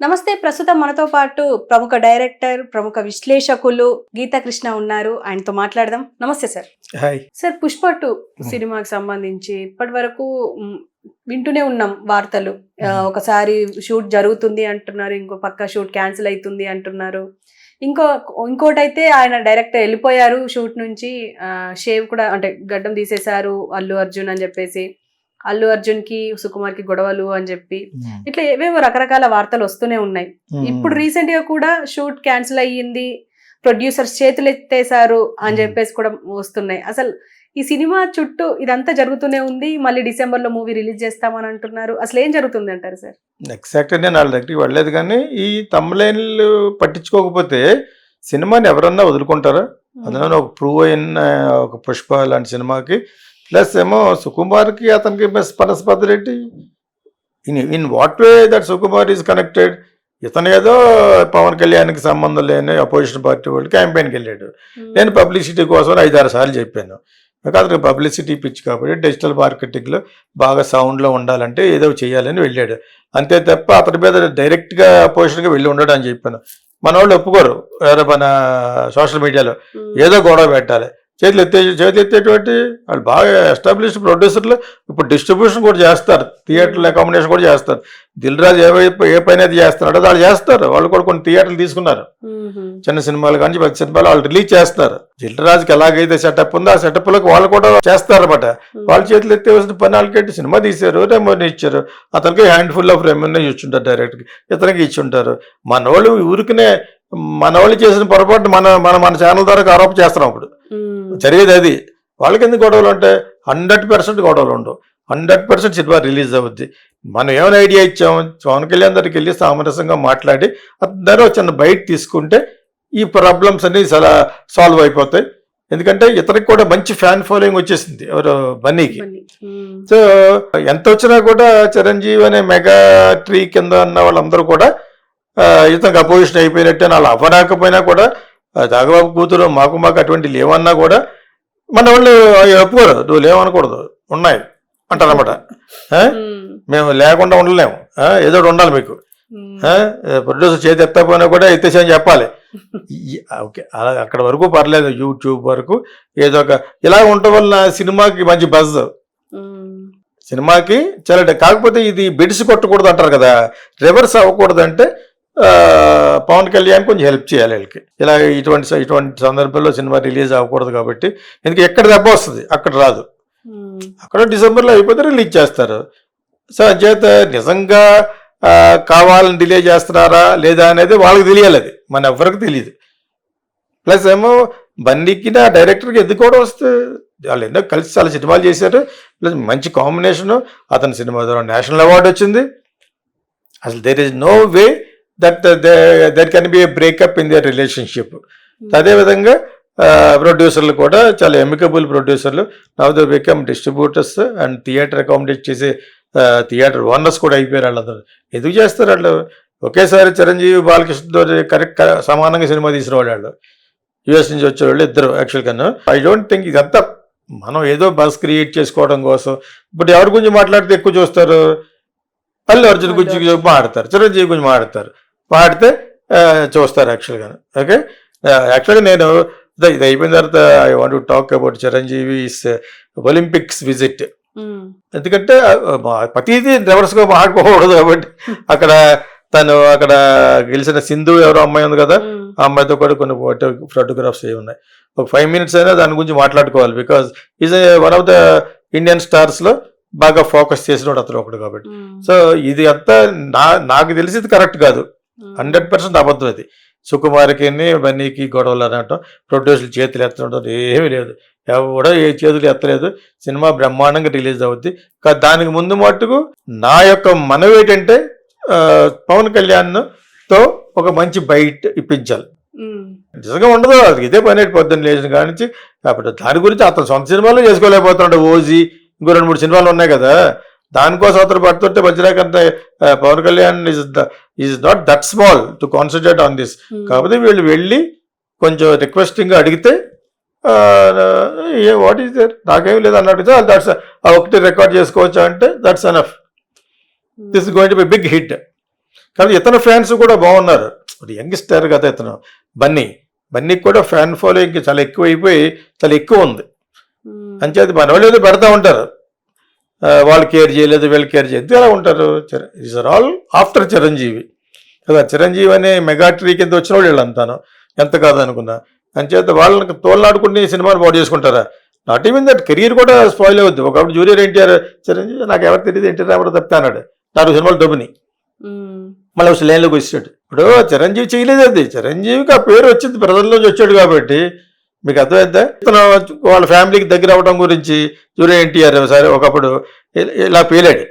నమస్తే. ప్రస్తుతం మనతో పాటు ప్రముఖ డైరెక్టర్, ప్రముఖ విశ్లేషకులు గీతా కృష్ణ ఉన్నారు. ఆయనతో మాట్లాడదాం. నమస్తే సార్. హాయ్ సార్, పుష్ప 2 సినిమాకి సంబంధించి ఇప్పటి వరకు వింటూనే ఉన్నాం వార్తలు. ఒకసారి షూట్ జరుగుతుంది అంటున్నారు, ఇంకో పక్క షూట్ క్యాన్సిల్ అవుతుంది అంటున్నారు. ఇంకోటైతే ఆయన డైరెక్టర్ వెళ్ళిపోయారు షూట్ నుంచి. షేవ్ కూడా అంటే గడ్డం తీసేశారు అల్లు అర్జున్ అని చెప్పేసి, అల్లు అర్జున్ కి సుకుమార్ కి గొడవలు అని చెప్పి ఇట్లా ఏవేవో రకరకాల వార్తలు వస్తూనే ఉన్నాయి. ఇప్పుడు రీసెంట్ గా కూడా షూట్ క్యాన్సిల్ అయ్యింది, ప్రొడ్యూసర్స్ చేతులు ఎత్తేసారు అని చెప్పేసి కూడా వస్తున్నాయి. అసలు ఈ సినిమా చుట్టూ ఇదంతా జరుగుతూనే ఉంది. మళ్ళీ డిసెంబర్ లో మూవీ రిలీజ్ చేస్తామని అంటున్నారు. అసలు ఏం జరుగుతుంది అంటారు సార్? ఎగ్జాక్ట్ నేను వాళ్ళ దగ్గరికి వెళ్ళలేదు, కానీ ఈ తమ్ములైన్లు పట్టించుకోకపోతే సినిమాని ఎవరన్నా వదులుకుంటారా? అందులో ఒక ప్రూవ్ అయిన ఒక పుష్ప లాంటి సినిమాకి ప్లస్ ఏమో సుకుమార్కి అతనికి పరస్పర్ధలేంటి? In what way that Sukumar is connected? ఇతను ఏదో పవన్ కళ్యాణ్కి సంబంధం లేని అపోజిషన్ పార్టీ వాళ్ళు క్యాంపెయిన్కి వెళ్ళాడు. నేను పబ్లిసిటీ కోసం 5-6 సార్లు చెప్పాను. అతనికి పబ్లిసిటీ పిచ్చి కాబట్టి డిజిటల్ మార్కెటింగ్లో బాగా సౌండ్లో ఉండాలంటే ఏదో చేయాలని వెళ్ళాడు. అంతే తప్ప అతని మీద డైరెక్ట్గా అపోజిషన్గా వెళ్ళి ఉండడం అని చెప్పాను. మన వాళ్ళు ఒప్పుకోరు. మన సోషల్ మీడియాలో ఏదో గొడవ పెట్టాలి, చేతులు ఎత్తేటువంటి వాళ్ళు బాగా ఎస్టాబ్లిష్డ్ ప్రొడ్యూసర్లు ఇప్పుడు డిస్ట్రిబ్యూషన్ కూడా చేస్తారు, థియేటర్లు అకామిడేషన్ కూడా చేస్తారు. దిల్ రాజు ఏ పైన అయితే చేస్తున్నాడో వాళ్ళు చేస్తారు. వాళ్ళు కూడా కొన్ని థియేటర్లు తీసుకున్నారు, చిన్న సినిమాలు కానీ పెద్ద సినిమాలు వాళ్ళు రిలీజ్ చేస్తారు. దిల్ రాజుకి ఎలాగైతే సెటప్ ఉందో ఆ సెటప్ లోకి వాళ్ళు కూడా చేస్తారు అనమాట. వాళ్ళ చేతులు ఎత్తేసిన పని వాళ్ళకి సినిమా తీశారు, రెమ్యూనరేషన్ ఇచ్చారు. అతనికి హ్యాండ్ఫుల్ ఆఫ్ రెమ్యూనరేషన్ ఇచ్చుంటారు, డైరెక్ట్గా ఇతనికి ఇచ్చుంటారు. మన వాళ్ళు ఊరికనే మన వాళ్ళు చేసిన పొరపాటు మన ఛానల్ ద్వారా ఆరోపణ చేస్తున్నాం. ఇప్పుడు జరిగేది అది. వాళ్ళకి ఎందుకు గొడవలు ఉంటాయి? 100% గొడవలు ఉండవు. 100% సినిమా రిలీజ్ అవుద్ది. మనం ఏమైనా ఐడియా ఇచ్చాము, పవన్ కళ్యాణ్ దగ్గరికి వెళ్ళి సామరస్యంగా మాట్లాడి దాన్ని చిన్న బయట తీసుకుంటే ఈ ప్రాబ్లమ్స్ అన్ని సాల్వ్ అయిపోతాయి. ఎందుకంటే ఇతనికి కూడా మంచి ఫ్యాన్ ఫాలోయింగ్ వచ్చేసింది ఎవరు బన్నీకి. సో ఎంత వచ్చినా కూడా చిరంజీవి అనే మెగా ట్రీ కింద ఉన్న వాళ్ళందరూ కూడా ఇతనికి అపోజిషన్ అయిపోయినట్టే. వాళ్ళు అవ్వరాకపోయినా కూడా నాగబాబు కూతురు మాకు అటువంటి లేవన్నా కూడా మన వాళ్ళు ఒప్పుకోరు. నువ్వు లేవనకూడదు, ఉన్నాయి అంటారన్నమాట. మేము లేకుండా ఉండలేము, ఏదో ఉండాలి మీకు. ప్రొడ్యూసర్ చేతి ఎత్తకపోయినా కూడా ఎత్తేసని చెప్పాలి. ఓకే, అలా అక్కడ వరకు పర్లేదు. యూట్యూబ్ వరకు ఏదో ఒక ఇలా ఉండటం వల్ల సినిమాకి మంచి బజ్, సినిమాకి చాలా. కాకపోతే ఇది బిడ్స్ కొట్టకూడదు అంటారు కదా, రివర్స్ అవ్వకూడదు. అంటే పవన్ కళ్యాణ్ కొంచెం హెల్ప్ చేయాలి వీళ్ళకి. ఇలా ఇటువంటి సందర్భంలో సినిమా రిలీజ్ అవ్వకూడదు కాబట్టి. ఎందుకంటే ఎక్కడ దెబ్బ వస్తుంది అక్కడ రాదు. అక్కడ డిసెంబర్లో అయిపోతే రిలీజ్ చేస్తారు. సో అంచేత నిజంగా కావాలని డిలే చేస్తున్నారా లేదా అనేది వాళ్ళకి తెలియాలి, అది మన ఎవరికి తెలియదు. ప్లస్ ఏమో బన్నీకి నా డైరెక్టర్కి ఎందుకు కూడా వస్తే వాళ్ళు ఎన్నో కలిసి చాలా సినిమాలు చేశారు. ప్లస్ మంచి కాంబినేషను. అతని సినిమా ద్వారా నేషనల్ అవార్డు వచ్చింది. అసలు there is no way that there can be a breakup in their relationship. అదేవిధంగా ప్రొడ్యూసర్లు కూడా చాలా ఎమికబుల్ ప్రొడ్యూసర్లు. Now they become distributors and theatre accommodate చేసే థియేటర్ ఓనర్స్ కూడా అయిపోయారు. వాళ్ళందరూ ఎందుకు చేస్తారు? వాళ్ళు ఒకేసారి చిరంజీవి బాలకృష్ణతో కరెక్ట్ సమానంగా సినిమా తీసిన వాళ్ళు యుఎస్ నుంచి వచ్చేవాళ్ళు ఇద్దరు. యాక్చువల్గా ఐ డోంట్ థింక్ ఇదంతా మనం ఏదో బస్ క్రియేట్ చేసుకోవడం కోసం. ఇప్పుడు ఎవరి గురించి మాట్లాడితే ఎక్కువ చూస్తారు? అల్లు అర్జున్ గురించి మాట్లాడతారు, చిరంజీవి గురించి మాట్లాడితే చూస్తారు యాక్చువల్గా. ఓకే, యాక్చువల్గా నేను ఇది అయిపోయిన తర్వాత I want to talk about Chiranjeevi Olympics visit. ఎందుకంటే ప్రతిదీ రివర్స్గా మాట్లాడుకోకూడదు కాబట్టి. అక్కడ గెలిచిన సింధు ఎవరో అమ్మాయి ఉంది కదా, ఆ అమ్మాయితో కూడా కొన్ని ఫోటోగ్రాఫ్స్ అవి ఉన్నాయి. ఒక 5 minutes అయినా దాని గురించి మాట్లాడుకోవాలి. Because is one of the Indian స్టార్స్లో బాగా ఫోకస్ చేసినోడు అతను ఒకడు కాబట్టి. సో ఇది అంతా నాకు తెలిసి ఇది కరెక్ట్ కాదు, 100% అబద్ధం. అది సుకుమార్కి బన్నీకి గొడవలు అనటం, ప్రొడ్యూసర్లు చేతులు ఎత్తడం ఏమీ లేదు. ఎవడో ఏ చేతులు ఎత్తలేదు. సినిమా బ్రహ్మాండంగా రిలీజ్ అవుద్ది. దానికి ముందు మట్టుకు నా యొక్క మనవి ఏంటంటే పవన్ కళ్యాణ్తో ఒక మంచి బైట్ ఇప్పించాలి. నిజంగా ఉండదు అది, ఇదే పని పొద్దున్న లేచిన కానించి. కాబట్టి దాని గురించి అతను సొంత సినిమాలో చేసుకోలేకపోతున్నాడు. ఓజీ ఇంకో 2-3 సినిమాలు ఉన్నాయి కదా, దానికోసం అతను పడుతుంటే మధ్యలోకంటే Pawan Kalyan is not that small to concentrate on this. కాకపోతే వీళ్ళు వెళ్ళి కొంచెం రిక్వెస్టింగ్గా అడిగితే వాట్ ఈస్ దేర్, నాకేం లేదు అన్నట్టు దట్స్ ఒకటి రికార్డ్ చేసుకోవచ్చా అంటే that's enough. This is going to be big hit. కానీ ఇతను ఫ్యాన్స్ కూడా బాగున్నారు. యంగ్స్టర్ కదా ఇతను బన్నీకి కూడా ఫ్యాన్ ఫాలోయింగ్ చాలా ఎక్కువ అయిపోయి చాలా ఎక్కువ ఉంది. అంచేది మన వాళ్ళు ఏదో పెడతా ఉంటారు, వాళ్ళు కేర్ చేయలేదు వీళ్ళు కేర్ చేయలేదు ఎలా ఉంటారు. Is are all after Chiranjeevi కదా. చిరంజీవి అనే మెగాట్రీ కింద వచ్చిన వాళ్ళు వీళ్ళంతాను ఎంత కాదనుకున్నా. అంచేత వాళ్ళకి తోలనాడుకుంటే ఈ సినిమాని బాగు చేసుకుంటారా? నాట్ ఈవెన్ దట్ కెరీర్ కూడా స్పాయిల్ అవుద్ది. ఒకప్పుడు జూనియర్ ఎన్టీఆర్ చిరంజీవి నాకు ఎవరు తెలియదు ఎన్టీ రామారావు తప్పితే అన్నాడు, 4 సినిమాలు డబ్బుని మళ్ళీ వచ్చి లైన్లోకి వచ్చాడు. ఇప్పుడు చిరంజీవి చేయలేదు, అది చిరంజీవికి ఆ పేరు వచ్చింది ప్రజల్లోంచి వచ్చాడు కాబట్టి. మీకు అర్థమైందా? ఇతను వాళ్ళ ఫ్యామిలీకి దగ్గర అవ్వడం గురించి జూనియర్ ఎన్టీఆర్ సరే ఒకప్పుడు ఇలా పేలాడు,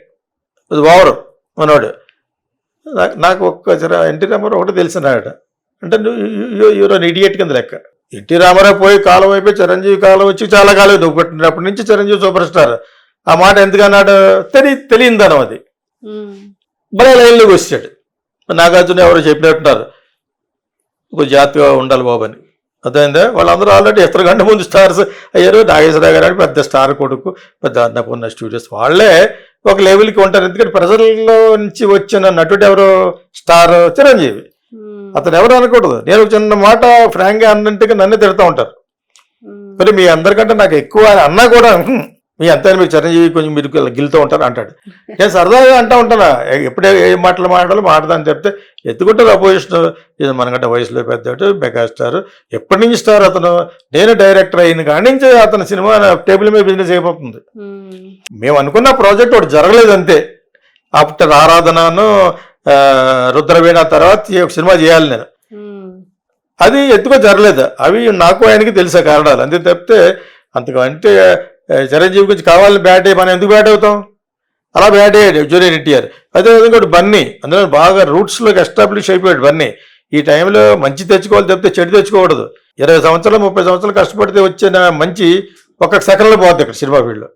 అది ఓవరు మనోడు. నాకు ఎన్టీ రామారావు ఒకటి తెలిసినాడ అంటే యూరో ఇడియట్ కింద లెక్క. ఎన్టీ రామారావు పోయి కాలం అయిపోయి చిరంజీవి కాలం వచ్చి చాలా కాలం నువ్వు పెట్టినప్పటి నుంచి చిరంజీవి సూపర్ స్టార్. ఆ మాట ఎందుకన్నాడు తెలియదానం అది. మళ్ళీ లైన్లోకి వచ్చాడు. నాగార్జున ఎవరో చెప్పినట్టున్నారు ఒక జాతిగా ఉండాలి బాబు అని. అర్థమైందా? వాళ్ళందరూ ఆల్రెడీ ఎత్తర గంట ముందు స్టార్స్ అయ్యారు. నాగేశ్వరరావు గారు పెద్ద స్టార్ కొడుకు, పెద్ద అన్నపూర్ణ స్టూడియోస్ వాళ్ళే ఒక లెవెల్కి ఉంటారు. ఎందుకంటే ప్రజల్లో నుంచి వచ్చిన నటుడు ఎవరు స్టార్ చిరంజీవి. అతను ఎవరు అనకూడదు. నేను చిన్న మాట ఫ్రాంక్గా అన్నంటే నన్నే తిడతా ఉంటారు. మరి మీ అందరికంటే నాకు ఎక్కువ అన్నా కూడా మీ అంతా మీకు చిరంజీవి కొంచెం మీరు గిలుతూ ఉంటారు అంటాడు. నేను సరదాగా అంటూ ఉంటానా, ఎప్పుడే ఏ మాటలు మాట్లాడదని చెప్తే ఎత్తుకుంటారు అపోజిషన్. ఇది మనకంటే వయసులో పెద్దడు మెగాస్టార్, ఎప్పటి నుంచి స్టార్ అతను. నేను డైరెక్టర్ అయిన కాడి నుంచి అతను సినిమా టేబుల్ మీద బిజినెస్ అయిపోతుంది. మేము అనుకున్న ప్రాజెక్ట్ ఒకటి జరగలేదు అంతే. ఆఫ్టర్ ఆరాధనను రుద్రవీణ తర్వాత ఒక సినిమా చేయాలి నేను, అది ఎత్తుకో జరగలేదు. అవి నాకు ఆయనకి తెలిసే కారణాలు అంతే తప్పితే అంతగా. అంటే చిరంజీవి గురించి కావాలని బ్యాట్ అయ్యి మనం ఎందుకు బ్యాట్ అవుతాం? అలా బ్యాట్ అయ్యాడు జూనియర్ ఎన్టీఆర్. అదేవిధంగా బన్నీ అందులో బాగా రూట్స్లోకి ఎస్టాబ్లిష్ అయిపోయాడు బన్నీ. ఈ టైంలో మంచి తెచ్చుకోవాలి తప్పితే చెడు తెచ్చుకోకూడదు. 20 సంవత్సరాలు 30 సంవత్సరాలు కష్టపడితే వచ్చిన మంచి ఒక్క సెకండ్లో పోతుంది ఇక్కడ సినిమా ఫీల్డ్లో.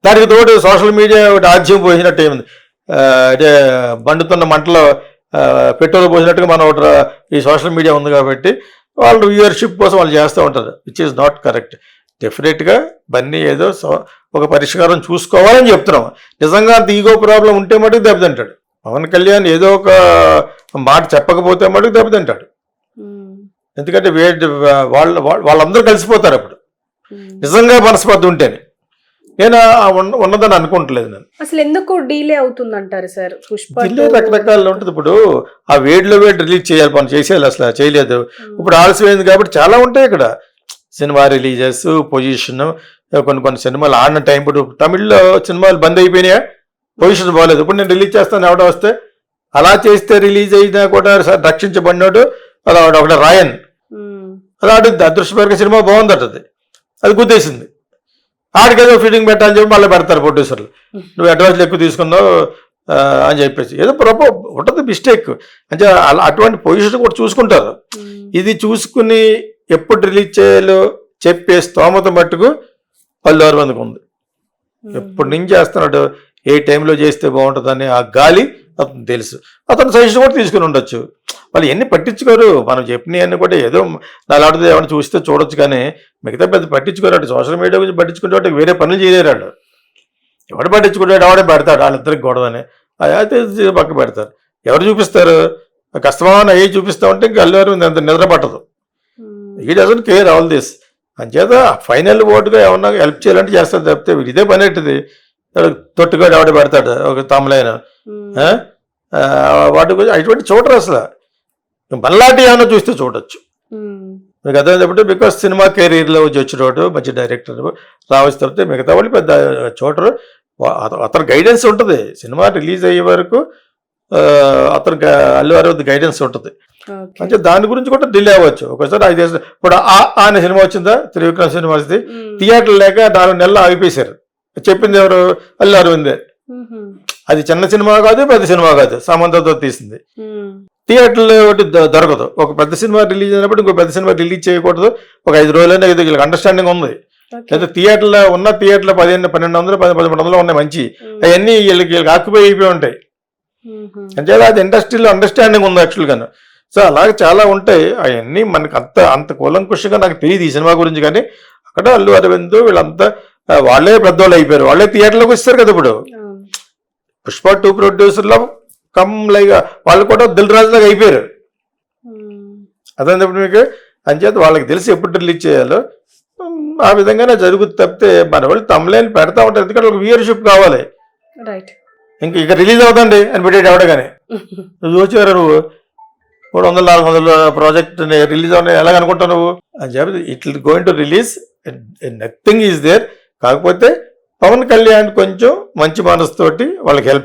దానికి తోడు సోషల్ మీడియా ఒకటి ఆజ్యం పోసినట్టు ఏముంది, అంటే మండుతున్న మంటలో పెట్రోల్ పోసినట్టుగా మనం ఒకటి ఈ సోషల్ మీడియా ఉంది కాబట్టి వాళ్ళు వ్యూవర్షిప్ కోసం వాళ్ళు చేస్తూ ఉంటారు, విచ్ ఈజ్ నాట్ కరెక్ట్. డెఫినెట్గా బన్నీ ఏదో ఒక పరిష్కారం చూసుకోవాలని చెప్తున్నాం. నిజంగా అంత ఈగో ప్రాబ్లం ఉంటే మటుకు దెబ్బతింటాడు. పవన్ కళ్యాణ్ ఏదో ఒక మాట చెప్పకపోతే మటుకు దెబ్బతింటాడు. ఎందుకంటే వాళ్ళందరూ కలిసిపోతారు అప్పుడు నిజంగా మనస్పర్ధ ఉంటేనే. నేను ఉన్నదని అనుకుంటలేదు. నేను అసలు ఎందుకు డిలే అవుతుందంటారు సార్? పుష్ప రకరకాలు ఉంటుంది. ఇప్పుడు ఆ వేడిలో రిలీజ్ చేయాలి, మనం చేసేయాలి, అసలు చేయలేదు. ఇప్పుడు ఆలస్యమైంది కాబట్టి చాలా ఉంటాయి ఇక్కడ సినిమా రిలీజెస్, పొజిషన్. కొన్ని సినిమాలు ఆడిన టైం, ఇప్పుడు తమిళ్లో సినిమాలు బంద్ అయిపోయినాయా, పొజిషన్ బాగాలేదు. ఇప్పుడు నేను రిలీజ్ చేస్తాను ఎవడో వస్తే, అలా చేస్తే రిలీజ్ అయినా కూడా రక్షించబడినాడు అలా ఒకటి రాయన్, అలా ఆడుద్ది. అదృష్టపరంగా సినిమా బాగుందటది, అది గుద్దేసింది. ఆడికేదో ఫిట్టింగ్ పెట్టాలని చెప్పి మళ్ళీ పెడతారు ప్రొడ్యూసర్లు, నువ్వు అడ్వాన్స్లు ఎక్కువ తీసుకున్నావు అని చెప్పేసి. ఏదో ఉంటుంది మిస్టేక్. అంటే అటువంటి పొజిషన్ కూడా చూసుకుంటారు. ఇది చూసుకుని ఎప్పుడు రిలీజ్ చేయాలో చెప్పే స్తోమత మట్టుకు 10,000 మందికి ఉంది. ఎప్పటి నుంచి చేస్తున్నాడు, ఏ టైంలో చేస్తే బాగుంటుందని ఆ గాలి అతను తెలుసు. అతను సజెషన్ కూడా తీసుకుని ఉండొచ్చు. వాళ్ళు ఎన్ని పట్టించుకోరు, మనం చెప్పినవన్నీ కూడా ఏదో నాలాంటిది ఏమైనా చూస్తే చూడొచ్చు, కానీ మిగతా పెద్ద పట్టించుకోరు. సోషల్ మీడియా గురించి పట్టించుకుంటే వేరే పనులు చేయలేరు వాళ్ళు. ఎవడు పట్టించుకుంటాడు, ఎవడే పెడతాడు వాళ్ళిద్దరికి గొడవని, అయితే పక్క పెడతారు. ఎవరు చూపిస్తారు? కష్టమైన అయ్యి చూపిస్తూ ఉంటే ఇంకా అల్లు అంత నిద్ర పట్టదు. ఈ డజన్ కేర్ ఆల్ దిస్. అంచేత ఫైనల్ ఓటుగా ఏమన్నా హెల్ప్ చేయాలంటే చేస్తారు తప్పితే ఇదే పని ఏంటిది? తొట్టుగా ఎవడ పెడతాడు ఒక తమలైన వాటి గురించి అటువంటి చూడరు అసలు. మళ్ళాంటి ఏమన్నా చూస్తే చూడొచ్చు. మీకు అర్థమైనప్పుడు బికాస్ సినిమా కెరీర్లో వచ్చినోడు మంచి డైరెక్టర్ రావచ్చు తప్పితే మిగతా వాళ్ళు పెద్ద చూడరు. అతని గైడెన్స్ ఉంటుంది సినిమా రిలీజ్ అయ్యే వరకు. అతను అల్లు అరవింద్ గైడెన్స్ ఉంటుంది. అంటే దాని గురించి కూడా డిలే అవ్వచ్చు. ఒకసారి 5 దేశాలు ఇప్పుడు అనే సినిమా వచ్చిందా, త్రివిక్రమ్ సినిమా వస్తే థియేటర్ లేక 4 నెలలు ఆగిపోయారు. చెప్పింది ఎవరు? అల్లు అరవిందే. అది చిన్న సినిమా కాదు, పెద్ద సినిమా కాదు, సమంతతో తీసింది. థియేటర్లో ఒకటి దొరకదు. ఒక పెద్ద సినిమా రిలీజ్ అయినప్పుడు ఇంకో పెద్ద సినిమా రిలీజ్ చేయకూడదు, ఒక 5 రోజులైనా ఇది వీళ్ళకి అండర్స్టాండింగ్ ఉంది. లేదా థియేటర్లో 1200, 1300 ఉన్నాయి మంచి, అవన్నీ వీళ్ళకి ఆక్యుపై అయిపోయి ఉంటాయి. అంటే అది ఇండస్ట్రీలో అండర్స్టాండింగ్ ఉంది యాక్చువల్గా. సో అలాగే చాలా ఉంటాయి. అవన్నీ మనకి అంత కూలంకుషంగా నాకు తెలియదు ఈ సినిమా గురించి. కానీ అక్కడ అల్లు అరవింద్ వీళ్ళంతా వాళ్ళే పెద్దవాళ్ళు అయిపోయారు, వాళ్ళే థియేటర్లోకి వస్తారు కదా. ఇప్పుడు పుష్ప 2 ప్రొడ్యూసర్లో కమ్ లైక్ వాళ్ళు కూడా దిల్ రాజులాగా అయిపోయారు. అదేప్పుడు మీకు అంచేత వాళ్ళకి తెలిసి ఎప్పుడు రిలీజ్ చేయాలో ఆ విధంగానే జరుగుతుంది తప్పితే మన వాళ్ళు తమ్లైన్ పెడతా ఉంటారు, ఎందుకంటే ఒక వ్యూయర్షిప్ కావాలి. రైట్. ఇక రిలీజ్ అవుతుంది అని పెట్టేటి ఎవడగానే నువ్వు వచ్చారు నువ్వు 300-400 ప్రాజెక్ట్ రిలీజ్ అవుతాయి ఎలాగ అనుకుంటావు నువ్వు అని చెప్పి it going to release, nothing is there. కాకపోతే పవన్ కళ్యాణ్ కొంచెం మంచి మనసుతోటి వాళ్ళకి హెల్ప్